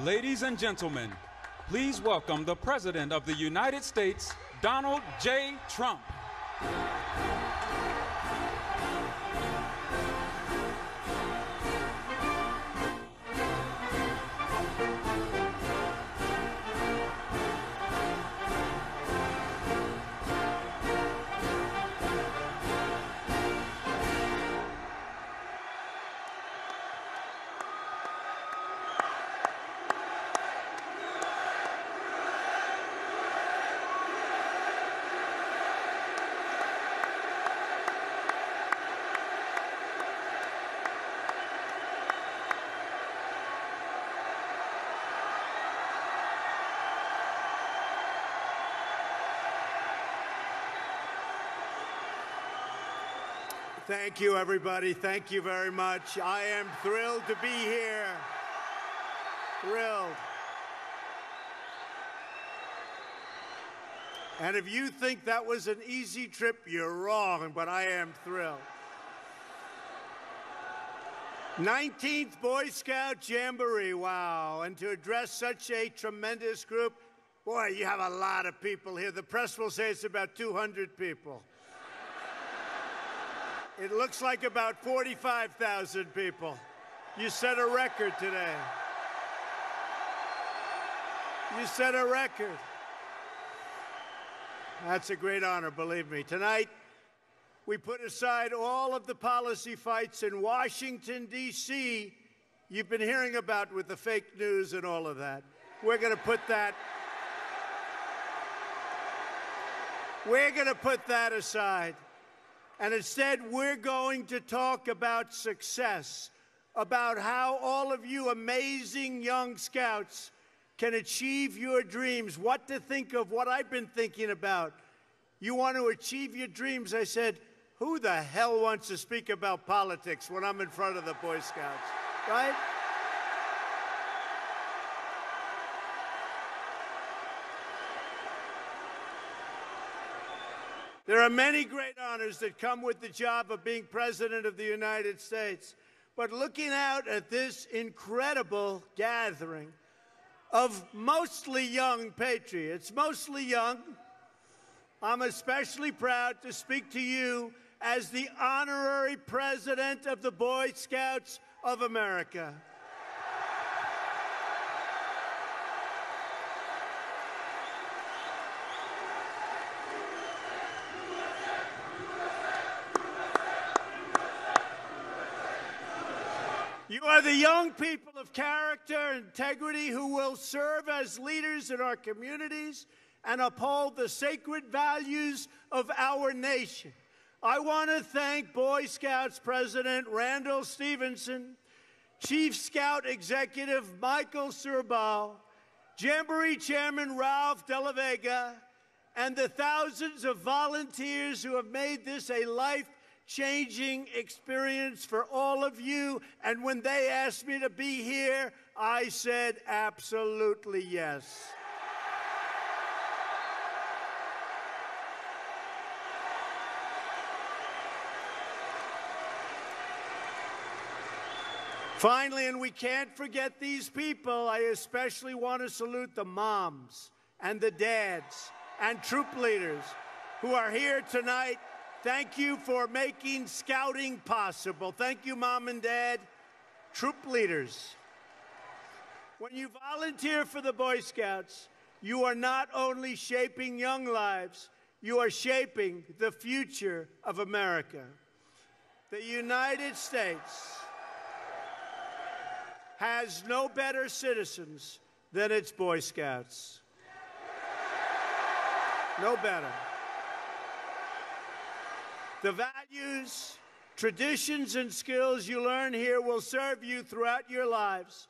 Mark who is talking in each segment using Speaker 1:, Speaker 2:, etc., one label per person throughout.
Speaker 1: Ladies and gentlemen, please welcome the President of the United States, Donald J. Trump.
Speaker 2: Thank you, everybody. Thank you very much. I am thrilled to be here. Thrilled. And if you think that was an easy trip, you're wrong, but I am thrilled. 19th Boy Scout Jamboree, wow. And to address such a tremendous group, boy, you have a lot of people here. The press will say it's about 200 people. It looks like about 45,000 people. You set a record today. You set a record. That's a great honor, believe me. Tonight, we put aside all of the policy fights in Washington, D.C. you've been hearing about with the fake news and all of that. We're going to put that aside. And instead, we're going to talk about success, about how all of you amazing young scouts can achieve your dreams, what to think of, what I've been thinking about. You want to achieve your dreams. I said, who the hell wants to speak about politics when I'm in front of the Boy Scouts, right? There are many great honors that come with the job of being President of the United States. But looking out at this incredible gathering of mostly young patriots, mostly young, I'm especially proud to speak to you as the honorary President of the Boy Scouts of America. You are the young people of character and integrity who will serve as leaders in our communities and uphold the sacred values of our nation. I want to thank Boy Scouts President Randall Stevenson, Chief Scout Executive Michael Surbal, Jamboree Chairman Ralph De La Vega, and the thousands of volunteers who have made this a life-changing experience for all of you. And when they asked me to be here, I said absolutely yes. Finally, and we can't forget these people, I especially want to salute the moms and the dads and troop leaders who are here tonight. Thank you for making scouting possible. Thank you, Mom and Dad, troop leaders. When you volunteer for the Boy Scouts, you are not only shaping young lives, you are shaping the future of America. The United States has no better citizens than its Boy Scouts. No better. The values, traditions, and skills you learn here will serve you throughout your lives.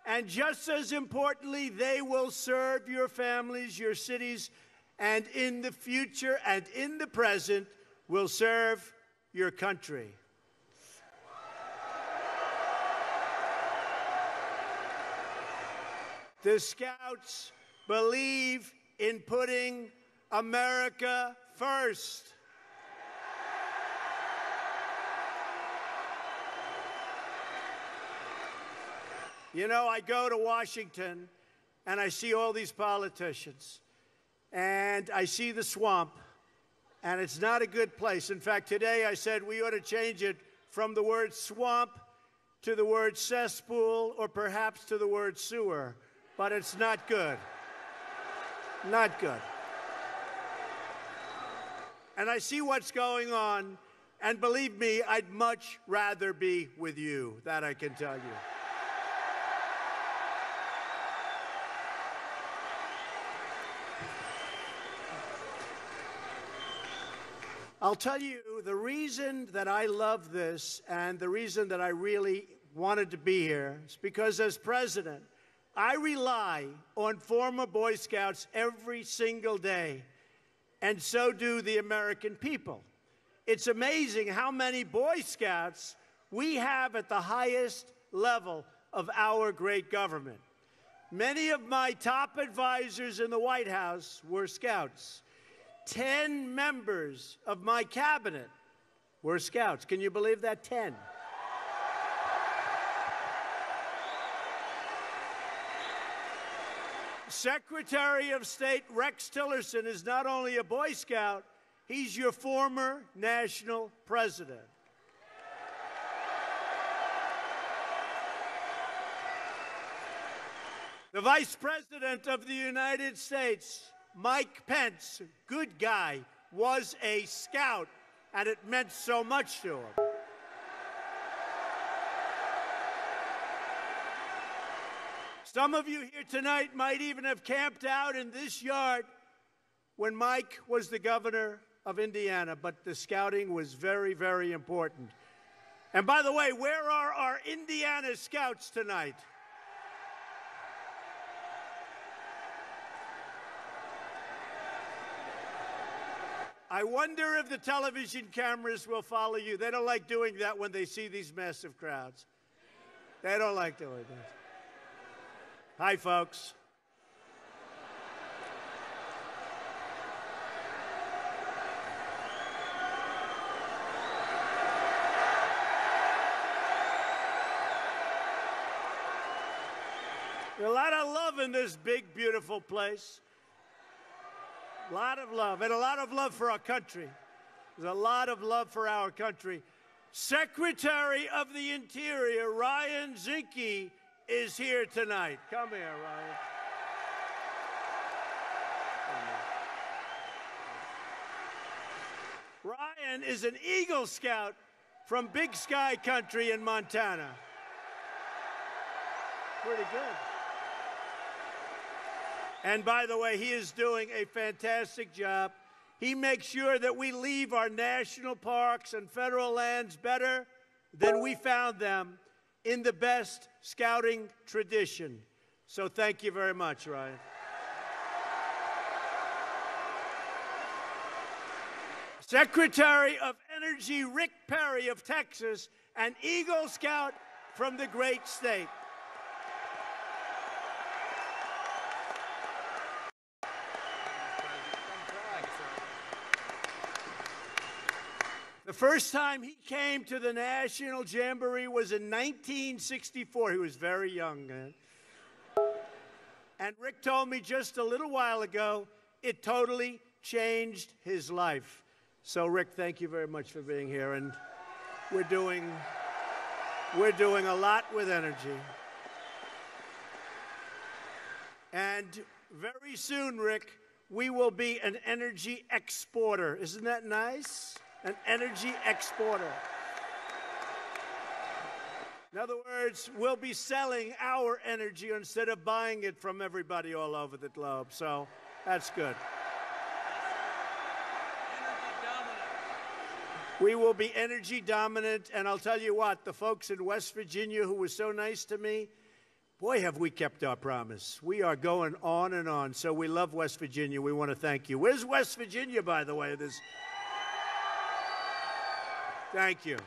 Speaker 2: And just as importantly, they will serve your families, your cities, and in the future and in the present will serve your country. The Scouts believe in putting America first. You know, I go to Washington, and I see all these politicians, and I see the swamp, and it's not a good place. In fact, today I said we ought to change it from the word swamp to the word cesspool, or perhaps to the word sewer, but it's not good. Not good. And I see what's going on, and believe me, I'd much rather be with you, that I can tell you. I'll tell you the reason that I love this and the reason that I really wanted to be here is because as president, I rely on former Boy Scouts every single day, and so do the American people. It's amazing how many Boy Scouts we have at the highest level of our great government. Many of my top advisors in the White House were Scouts. 10 members of my cabinet were Scouts. Can you believe that? 10. Secretary of State Rex Tillerson is not only a Boy Scout, he's your former national president. The Vice President of the United States, Mike Pence, good guy, was a Scout, and it meant so much to him. Some of you here tonight might even have camped out in this yard when Mike was the governor of Indiana, but the Scouting was very, very important. And by the way, where are our Indiana Scouts tonight? I wonder if the television cameras will follow you. They don't like doing that when they see these massive crowds. They don't like doing that. Hi, folks. There's a lot of love in this big, beautiful place. A lot of love, and a lot of love for our country. There's a lot of love for our country. Secretary of the Interior, Ryan Zinke, is here tonight. Come here, Ryan. Ryan is an Eagle Scout from Big Sky Country in Montana. Pretty good. And by the way, he is doing a fantastic job. He makes sure that we leave our national parks and federal lands better than we found them, in the best Scouting tradition. So thank you very much, Ryan. Secretary of Energy Rick Perry of Texas, an Eagle Scout from the great state. The first time he came to the National Jamboree was in 1964. He was very young then. And Rick told me just a little while ago, it totally changed his life. So, Rick, thank you very much for being here. And we're doing a lot with energy. And very soon, Rick, we will be an energy exporter. Isn't that nice? An energy exporter. In other words, we'll be selling our energy instead of buying it from everybody all over the globe. So that's good. We will be energy dominant, and I'll tell you what, the folks in West Virginia who were so nice to me, boy, have we kept our promise. We are going on and on, so we love West Virginia. We want to thank you. Where's West Virginia, by the way? Thank you.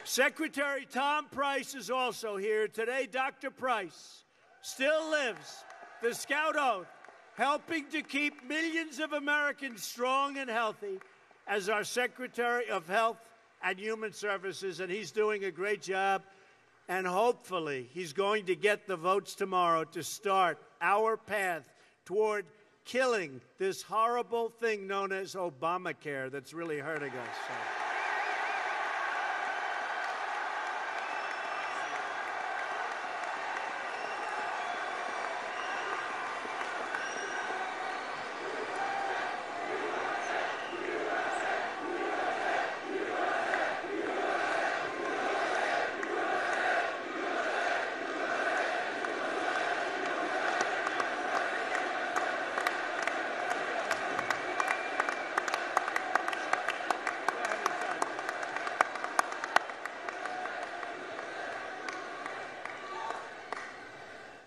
Speaker 2: Secretary Tom Price is also here today. Dr. Price still lives the Scout Oath, helping to keep millions of Americans strong and healthy as our Secretary of Health and Human Services, and he's doing a great job. And hopefully, he's going to get the votes tomorrow to start our path toward killing this horrible thing known as Obamacare that's really hurting us. So.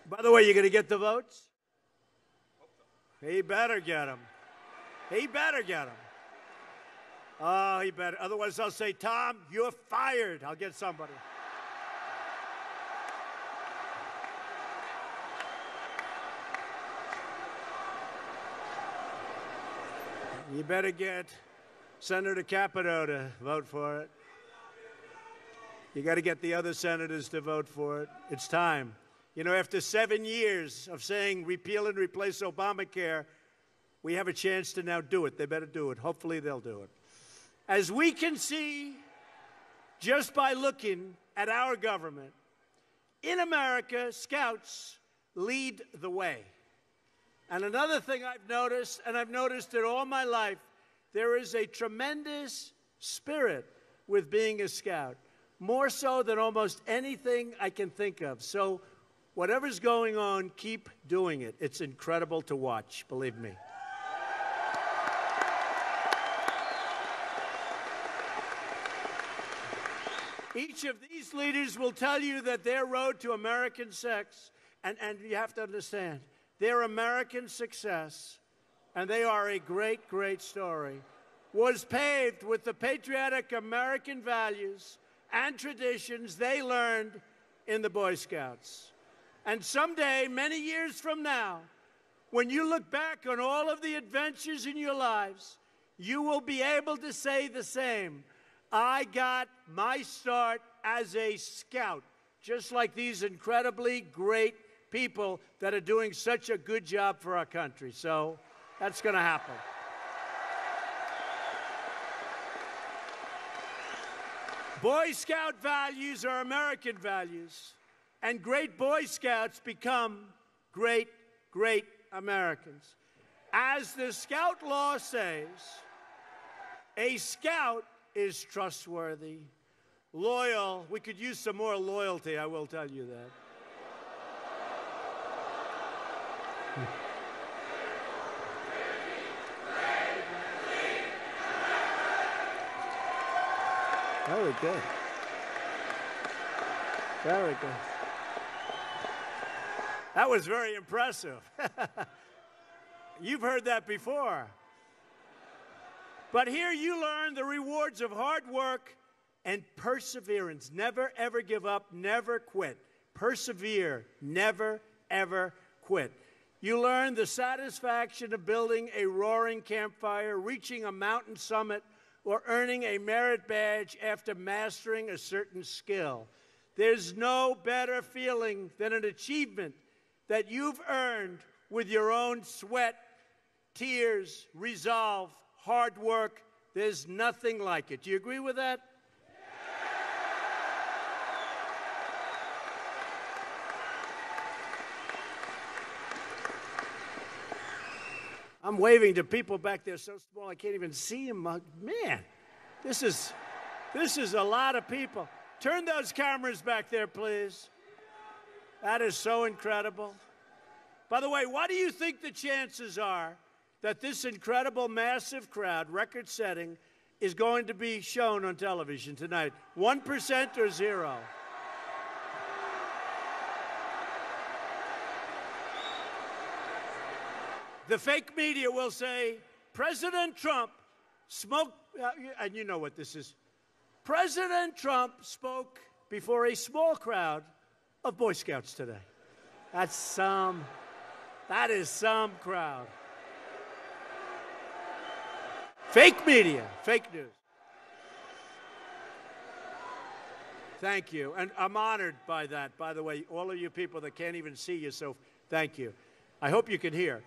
Speaker 2: By the way, you going to get the votes? He better get them. He better get them. Oh, he better. Otherwise, I'll say, Tom, you're fired. I'll get somebody. You better get Senator Capito to vote for it. You got to get the other senators to vote for it. It's time. You know, after 7 years of saying repeal and replace Obamacare, we have a chance to now do it. They better do it. Hopefully they'll do it. As we can see just by looking at our government, in America, Scouts lead the way. And another thing I've noticed, and I've noticed it all my life, there is a tremendous spirit with being a Scout, more so than almost anything I can think of. So whatever's going on, keep doing it. It's incredible to watch, believe me. Each of these leaders will tell you that their road to American sex, and you have to understand, their American success, and they are a great, great story, was paved with the patriotic American values and traditions they learned in the Boy Scouts. And someday, many years from now, when you look back on all of the adventures in your lives, you will be able to say the same. I got my start as a Scout, just like these incredibly great people that are doing such a good job for our country. So that's going to happen. Boy Scout values are American values. And great Boy Scouts become great, great Americans. As the Scout law says, a Scout is trustworthy, loyal. We could use some more loyalty, I will tell you that. Very good. Very good. That was very impressive. You've heard that before. But here you learn the rewards of hard work and perseverance. Never, ever give up. Never quit. Persevere. Never, ever quit. You learn the satisfaction of building a roaring campfire, reaching a mountain summit, or earning a merit badge after mastering a certain skill. There's no better feeling than an achievement that you've earned with your own sweat, tears, resolve, hard work. There's nothing like it. Do you agree with that? I'm waving to people back there so small I can't even see them. Man, this is a lot of people. Turn those cameras back there, please. That is so incredible. By the way, what do you think the chances are that this incredible, massive crowd, record-setting, is going to be shown on television tonight? 1% or 0? The fake media will say, President Trump spoke, and you know what this is. President Trump spoke before a small crowd of Boy Scouts today. That is some crowd. Fake media, fake news. Thank you. And I'm honored by that. By the way, all of you people that can't even see you, so thank you. I hope you can hear.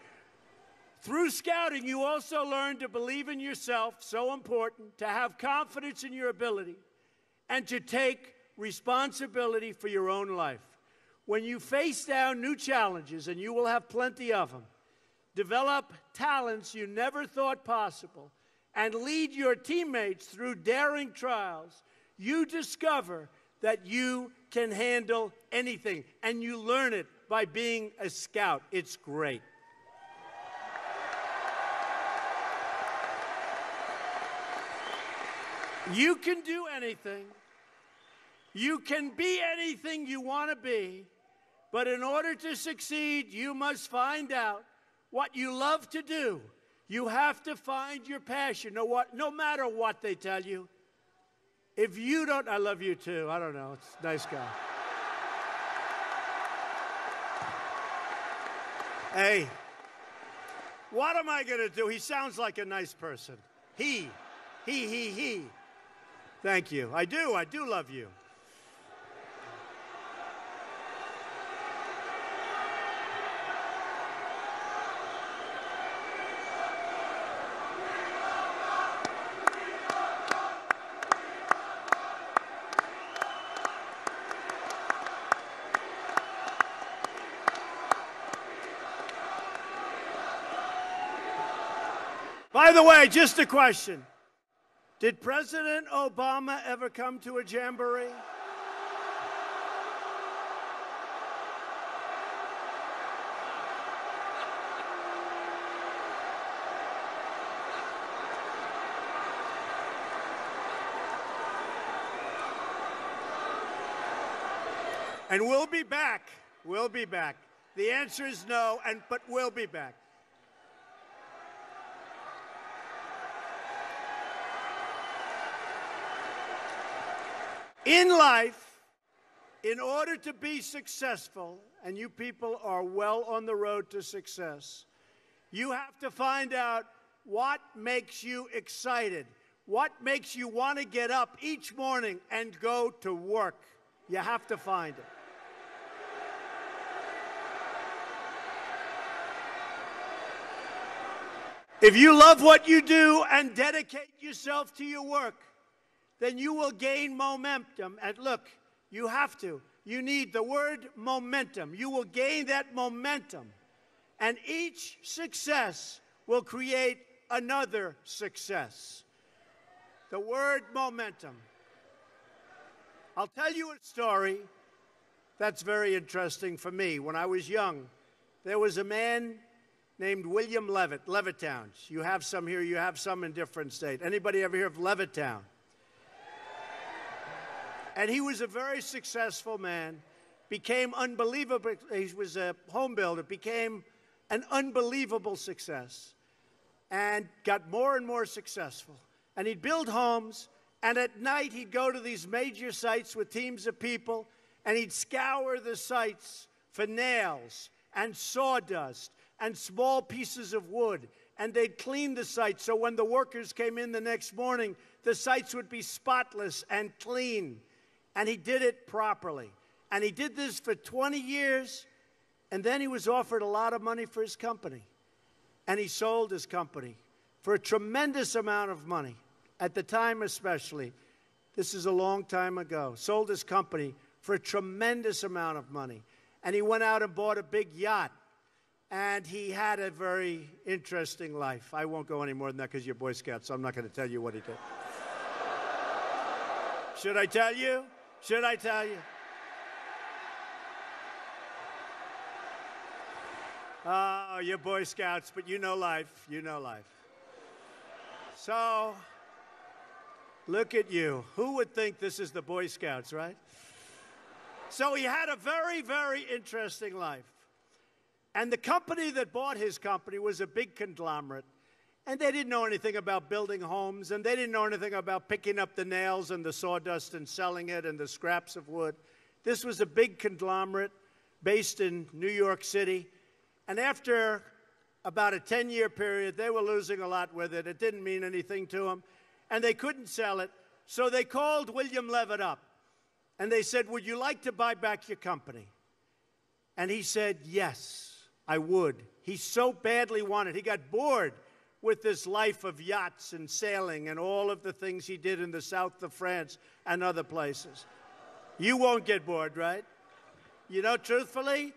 Speaker 2: Through scouting, you also learn to believe in yourself, so important, to have confidence in your ability, and to take responsibility for your own life. When you face down new challenges, and you will have plenty of them, develop talents you never thought possible, and lead your teammates through daring trials, you discover that you can handle anything, and you learn it by being a scout. It's great. You can do anything. You can be anything you want to be, but in order to succeed, you must find out what you love to do. You have to find your passion, no matter what they tell you. If you don't, I love you too. I don't know. It's a nice guy. Hey, what am I going to do? He sounds like a nice person. He. Thank you. I do love you. By the way, just a question. Did President Obama ever come to a jamboree? And we'll be back. We'll be back. The answer is no, but we'll be back. In life, in order to be successful, and you people are well on the road to success, you have to find out what makes you excited, what makes you want to get up each morning and go to work. You have to find it. If you love what you do and dedicate yourself to your work, then you will gain momentum. And look, you have to. You need the word momentum. You will gain that momentum. And each success will create another success. The word momentum. I'll tell you a story that's very interesting for me. When I was young, there was a man named William Levitt, Levittown. You have some here, you have some in different states. Anybody ever hear of Levittown? And he was a very successful man, became unbelievable. He was a home builder, became an unbelievable success, and got more and more successful. And he'd build homes, and at night he'd go to these major sites with teams of people, and he'd scour the sites for nails and sawdust and small pieces of wood, and they'd clean the sites so when the workers came in the next morning, the sites would be spotless and clean. And he did it properly. And he did this for 20 years, and then he was offered a lot of money for his company. And he sold his company for a tremendous amount of money, at the time especially. This is a long time ago. Sold his company for a tremendous amount of money. And he went out and bought a big yacht. And he had a very interesting life. I won't go any more than that because you're Boy Scouts, so I'm not going to tell you what he did. Should I tell you? Should I tell you? Oh, you're Boy Scouts, but you know life. You know life. So, look at you. Who would think this is the Boy Scouts, right? So he had a very, very interesting life. And the company that bought his company was a big conglomerate. And they didn't know anything about building homes, and they didn't know anything about picking up the nails and the sawdust and selling it and the scraps of wood. This was a big conglomerate based in New York City. And after about a 10-year period, they were losing a lot with it. It didn't mean anything to them, and they couldn't sell it. So they called William Levitt up, And they said, would you like to buy back your company? And he said, yes, I would. He so badly wanted. He got bored with this life of yachts and sailing and all of the things he did in the south of France and other places. You won't get bored, right? You know, truthfully,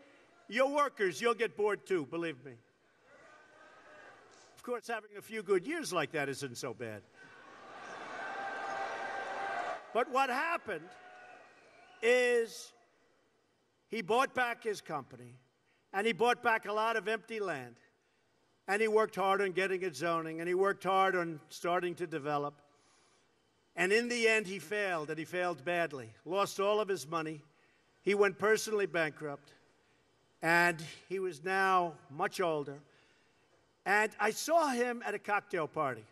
Speaker 2: your workers, you'll get bored too, believe me. Of course, having a few good years like that isn't so bad. But what happened is he bought back his company, and he bought back a lot of empty land, and he worked hard on getting it zoning, and he worked hard on starting to develop. And in the end, he failed, and he failed badly. Lost all of his money. He went personally bankrupt, and he was now much older. And I saw him at a cocktail party.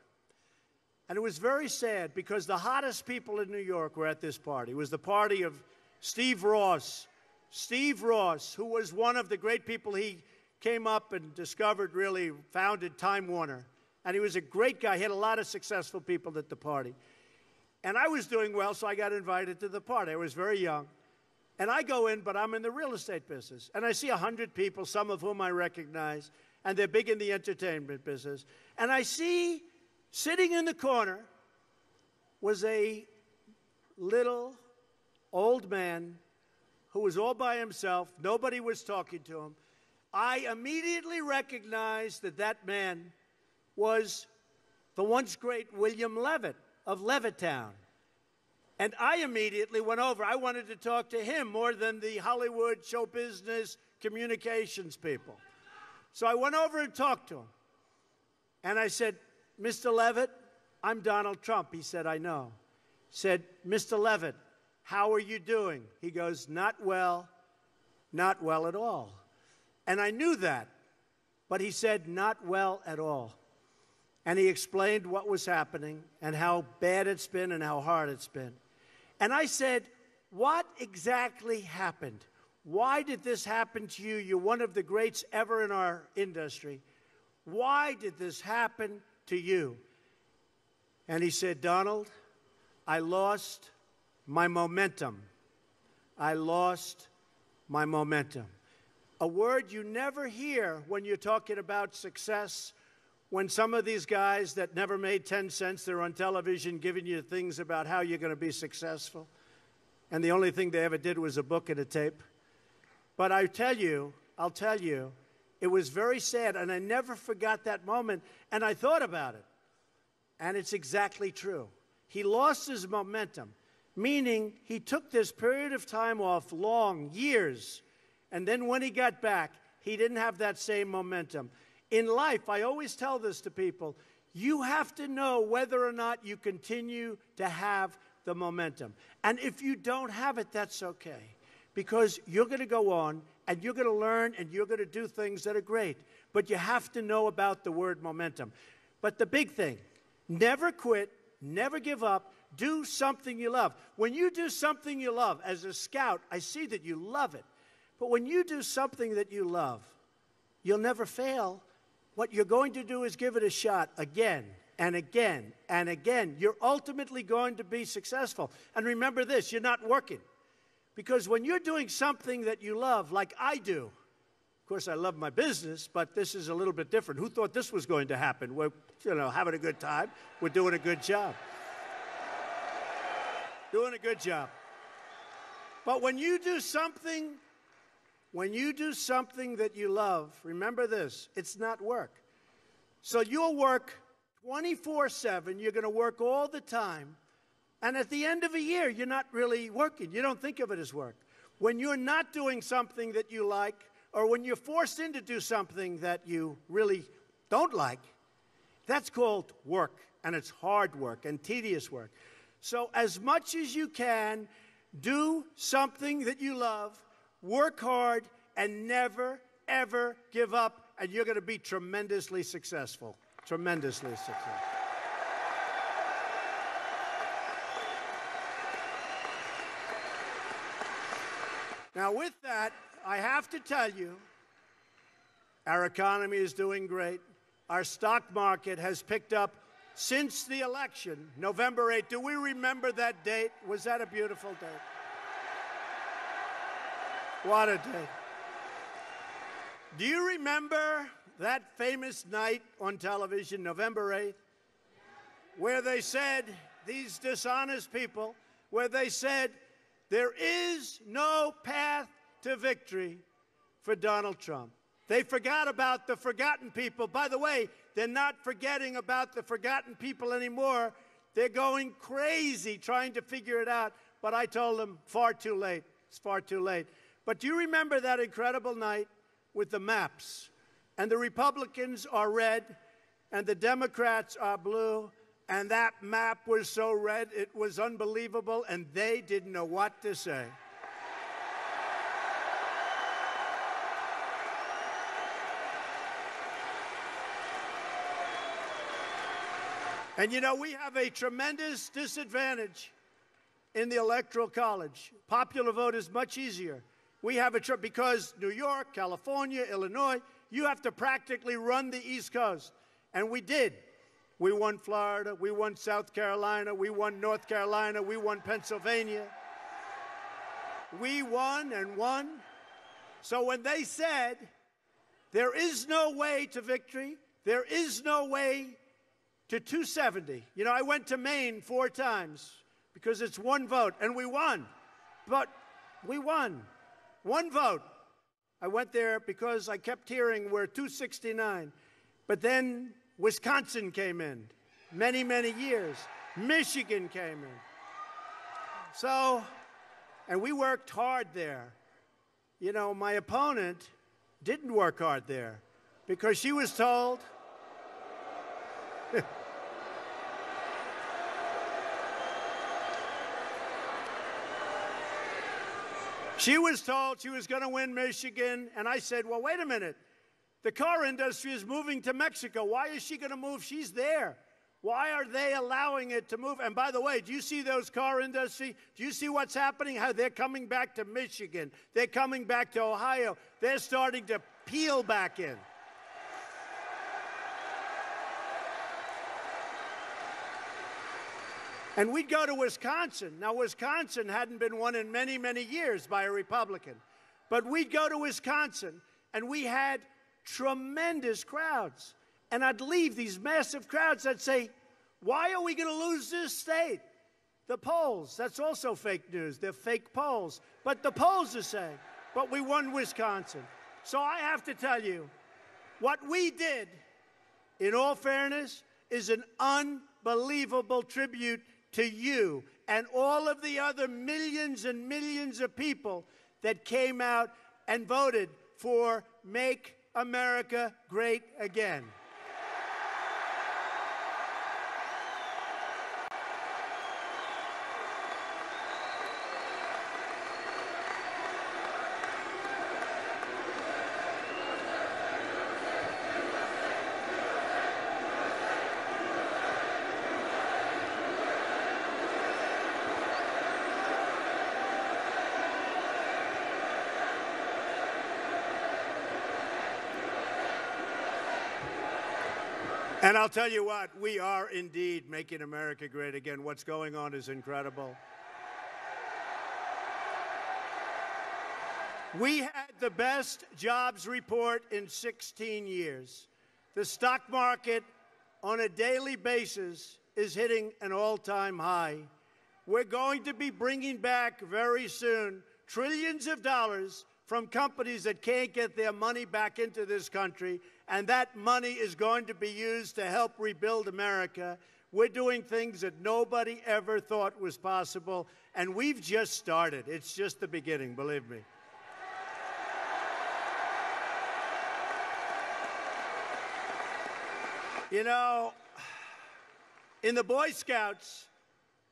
Speaker 2: And it was very sad because the hottest people in New York were at this party. It was the party of Steve Ross. Steve Ross, who was one of the great people, he came up and discovered, really founded Time Warner. And he was a great guy. He had a lot of successful people at the party. And I was doing well, so I got invited to the party. I was very young. And I go in, but I'm in the real estate business. And I see 100 people, some of whom I recognize, and they're big in the entertainment business. And I see, sitting in the corner, was a little old man who was all by himself. Nobody was talking to him. I immediately recognized that that man was the once great William Levitt of Levittown. And I immediately went over. I wanted to talk to him more than the Hollywood show business communications people. So I went over and talked to him. And I said, Mr. Levitt, I'm Donald Trump. He said, I know. Said, Mr. Levitt, how are you doing? He goes, not well at all. And I knew that, but he said, not well at all. And he explained what was happening and how bad it's been and how hard it's been. And I said, what exactly happened? Why did this happen to you? You're one of the greats ever in our industry. Why did this happen to you? And he said, Donald, I lost my momentum. I lost my momentum. A word you never hear when you're talking about success. When some of these guys that never made 10 cents, they're on television giving you things about how you're going to be successful. And the only thing they ever did was a book and a tape. But I'll tell you, it was very sad. And I never forgot that moment. And I thought about it. And it's exactly true. He lost his momentum, meaning he took this period of time off, long, years. And then when he got back, he didn't have that same momentum. In life, I always tell this to people, you have to know whether or not you continue to have the momentum. And if you don't have it, that's okay. Because you're going to go on, and you're going to learn, and you're going to do things that are great. But you have to know about the word momentum. But the big thing, never quit, never give up, do something you love. When you do something you love, as a scout, I see that you love it. But when you do something that you love, you'll never fail. What you're going to do is give it a shot again and again and again. You're ultimately going to be successful. And remember this, you're not working. Because when you're doing something that you love, like I do, of course I love my business, but this is a little bit different. Who thought this was going to happen? We're, having a good time. We're doing a good job. Doing a good job. But when you do something that you love, remember this, it's not work. So you'll work 24/7, you're going to work all the time, and at the end of a year, you're not really working. You don't think of it as work. When you're not doing something that you like, or when you're forced in to do something that you really don't like, that's called work, and it's hard work and tedious work. So as much as you can, do something that you love, work hard, and never, ever give up, and you're going to be tremendously successful. Tremendously successful. Now, with that, I have to tell you, our economy is doing great. Our stock market has picked up since the election, November 8th. Do we remember that date? Was that a beautiful date? What a day. Do you remember that famous night on television, November 8th, where they said, these dishonest people, where they said, there is no path to victory for Donald Trump? They forgot about the forgotten people. By the way, they're not forgetting about the forgotten people anymore. They're going crazy trying to figure it out. But I told them, far too late. It's far too late. But do you remember that incredible night with the maps? And the Republicans are red, and the Democrats are blue, and that map was so red, it was unbelievable, and they didn't know what to say. And you know, we have a tremendous disadvantage in the Electoral College. Popular vote is much easier. We have because New York, California, Illinois, you have to practically run the East Coast. And we did. We won Florida, we won South Carolina, we won North Carolina, we won Pennsylvania. We won and won. So when they said, there is no way to victory, there is no way to 270. You know, I went to Maine 4 times because it's one vote, and we won. But we won. One vote. I went there because I kept hearing we're 269. But then Wisconsin came in, many, many years. Michigan came in. So, and we worked hard there. You know, my opponent didn't work hard there because she was told she was told she was going to win Michigan, and I said, well, wait a minute. The car industry is moving to Mexico. Why is she going to move? She's there. Why are they allowing it to move? And by the way, do you see those car industry? Do you see what's happening? How they're coming back to Michigan. They're coming back to Ohio. They're starting to peel back in. And we'd go to Wisconsin. Now, Wisconsin hadn't been won in many, many years by a Republican. But we'd go to Wisconsin, and we had tremendous crowds. And I'd leave these massive crowds. I'd say, why are we going to lose this state? The polls, that's also fake news. They're fake polls. But the polls are saying, but we won Wisconsin. So I have to tell you, what we did, in all fairness, is an unbelievable tribute to you and all of the other millions and millions of people that came out and voted for Make America Great Again. And I'll tell you what, we are indeed making America great again. What's going on is incredible. We had the best jobs report in 16 years. The stock market on a daily basis is hitting an all-time high. We're going to be bringing back very soon trillions of dollars from companies that can't get their money back into this country, and that money is going to be used to help rebuild America. We're doing things that nobody ever thought was possible, and we've just started. It's just the beginning, believe me. You know, in the Boy Scouts,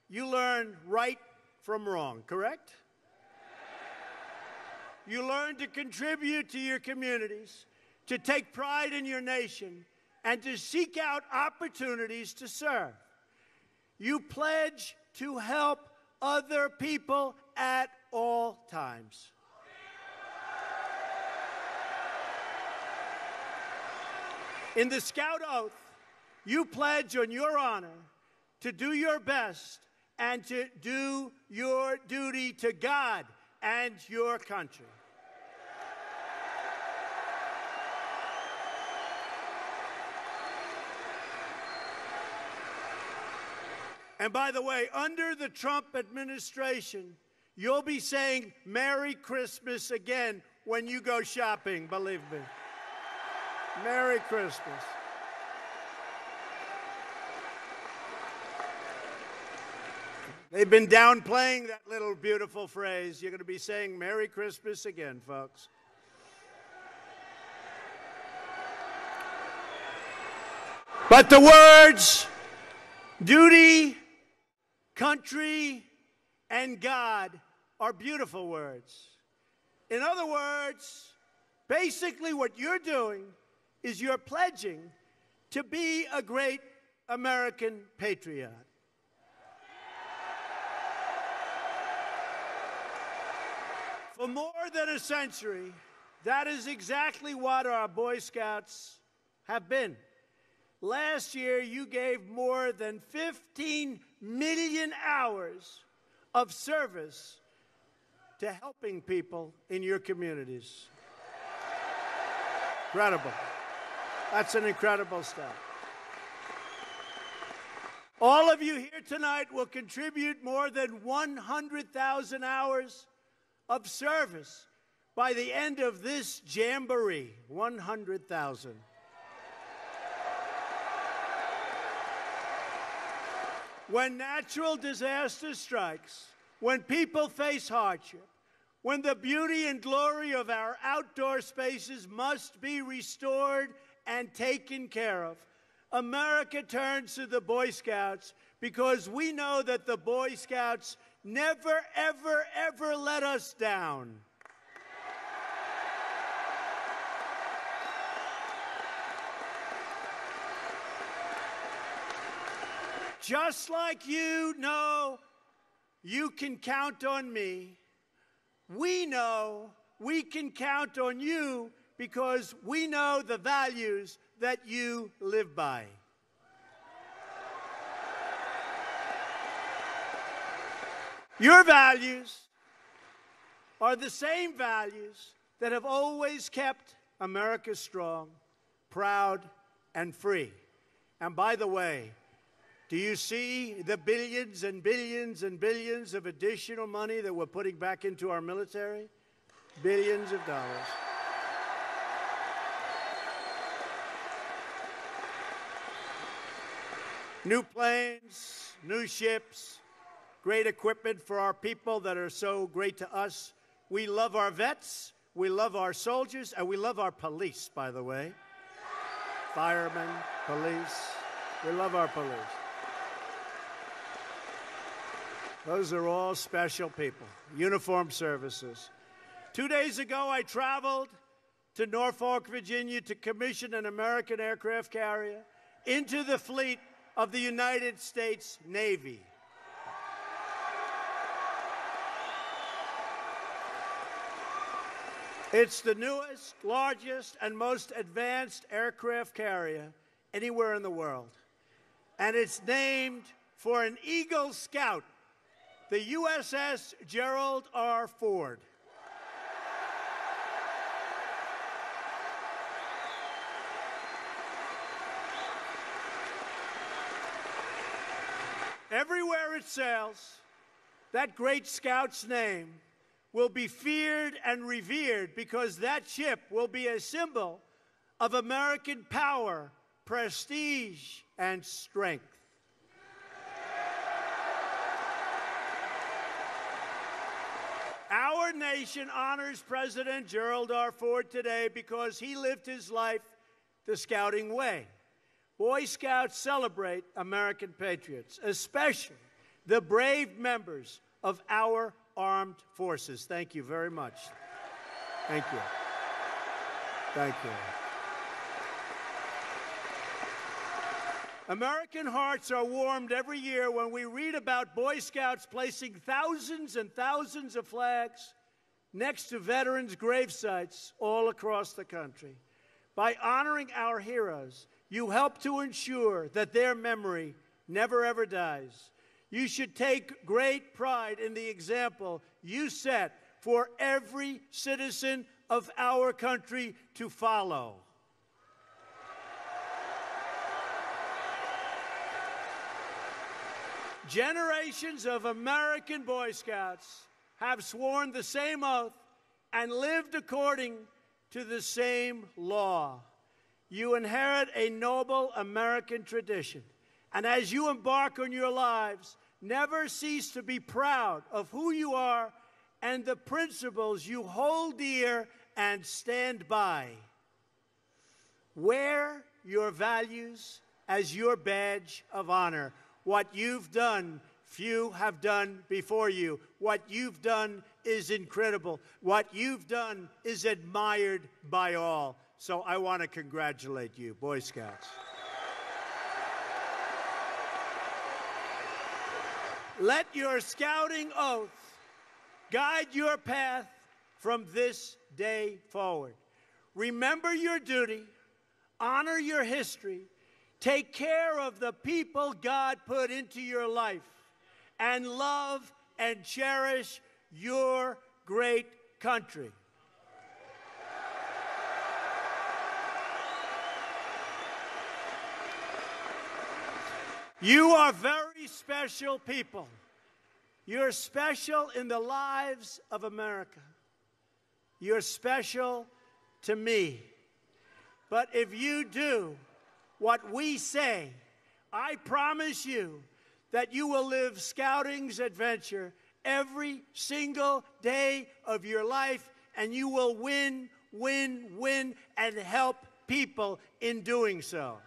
Speaker 2: you learn right from wrong, correct? You learn to contribute to your communities, to take pride in your nation, and to seek out opportunities to serve. You pledge to help other people at all times. In the Scout Oath, you pledge on your honor to do your best and to do your duty to God and your country. And by the way, under the Trump administration, you'll be saying Merry Christmas again when you go shopping, believe me. Merry Christmas. They've been downplaying that little beautiful phrase. You're going to be saying Merry Christmas again, folks. But the words duty, country, and God are beautiful words. In other words, basically what you're doing is you're pledging to be a great American patriot. For more than a century, that is exactly what our Boy Scouts have been. Last year, you gave more than 15 million hours of service to helping people in your communities. Incredible. That's an incredible stat. All of you here tonight will contribute more than 100,000 hours of service by the end of this Jamboree. 100,000. When natural disaster strikes, when people face hardship, when the beauty and glory of our outdoor spaces must be restored and taken care of, America turns to the Boy Scouts because we know that the Boy Scouts never, ever, ever let us down. Just like you know you can count on me, we know we can count on you because we know the values that you live by. Your values are the same values that have always kept America strong, proud, and free. And by the way, do you see the billions and billions and billions of additional money that we're putting back into our military? Billions of dollars. New planes, new ships, great equipment for our people that are so great to us. We love our vets, we love our soldiers, and we love our police, by the way. Firemen, police, we love our police. Those are all special people, uniformed services. 2 days ago, I traveled to Norfolk, Virginia to commission an American aircraft carrier into the fleet of the United States Navy. It's the newest, largest, and most advanced aircraft carrier anywhere in the world. And it's named for an Eagle Scout, the USS Gerald R. Ford. Everywhere it sails, that great scout's name will be feared and revered because that ship will be a symbol of American power, prestige, and strength. Our nation honors President Gerald R. Ford today because he lived his life the scouting way. Boy Scouts celebrate American patriots, especially the brave members of our armed forces. Thank you very much. Thank you. Thank you. American hearts are warmed every year when we read about Boy Scouts placing thousands and thousands of flags next to veterans' grave sites all across the country. By honoring our heroes, you help to ensure that their memory never ever dies. You should take great pride in the example you set for every citizen of our country to follow. Generations of American Boy Scouts have sworn the same oath and lived according to the same law. You inherit a noble American tradition, and as you embark on your lives, never cease to be proud of who you are and the principles you hold dear and stand by. Wear your values as your badge of honor. What you've done, few have done before you. What you've done is incredible. What you've done is admired by all. So I want to congratulate you, Boy Scouts. Let your scouting oath guide your path from this day forward. Remember your duty, honor your history, take care of the people God put into your life, and love and cherish your great country. You are very special people. You're special in the lives of America. You're special to me. But if you do what we say, I promise you that you will live scouting's adventure every single day of your life, and you will win, win, win, and help people in doing so.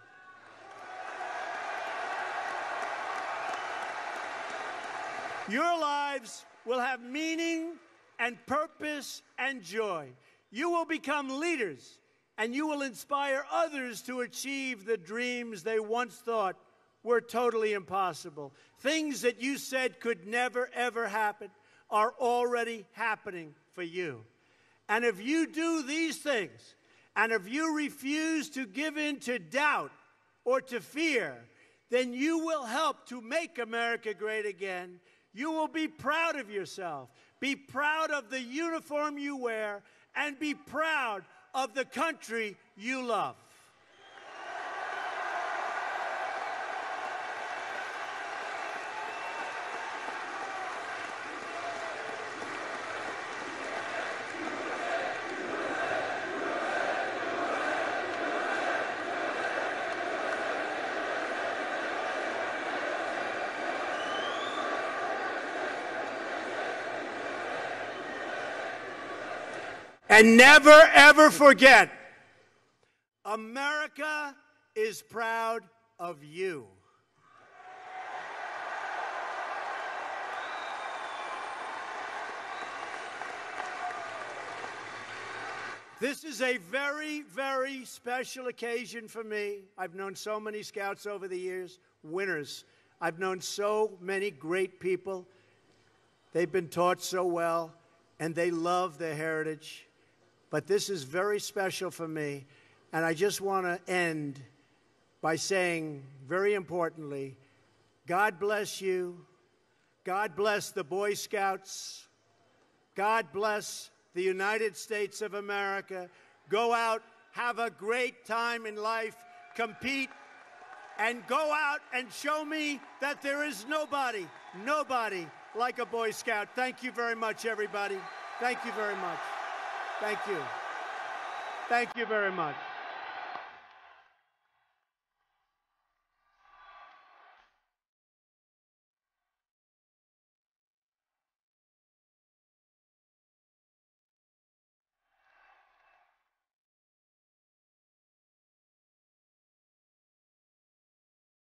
Speaker 2: Your lives will have meaning and purpose and joy. You will become leaders, and you will inspire others to achieve the dreams they once thought were totally impossible. Things that you said could never, ever happen are already happening for you. And if you do these things, and if you refuse to give in to doubt or to fear, then you will help to make America great again. You will be proud of yourself, be proud of the uniform you wear, and be proud of the country you love. And never, ever forget, America is proud of you. This is a very, very special occasion for me. I've known so many Scouts over the years, winners. I've known so many great people. They've been taught so well, and they love their heritage. But this is very special for me, and I just want to end by saying, very importantly, God bless you. God bless the Boy Scouts. God bless the United States of America. Go out, have a great time in life, compete, and go out and show me that there is nobody like a Boy Scout. Thank you very much, everybody. Thank you very much. Thank you. Thank you very much.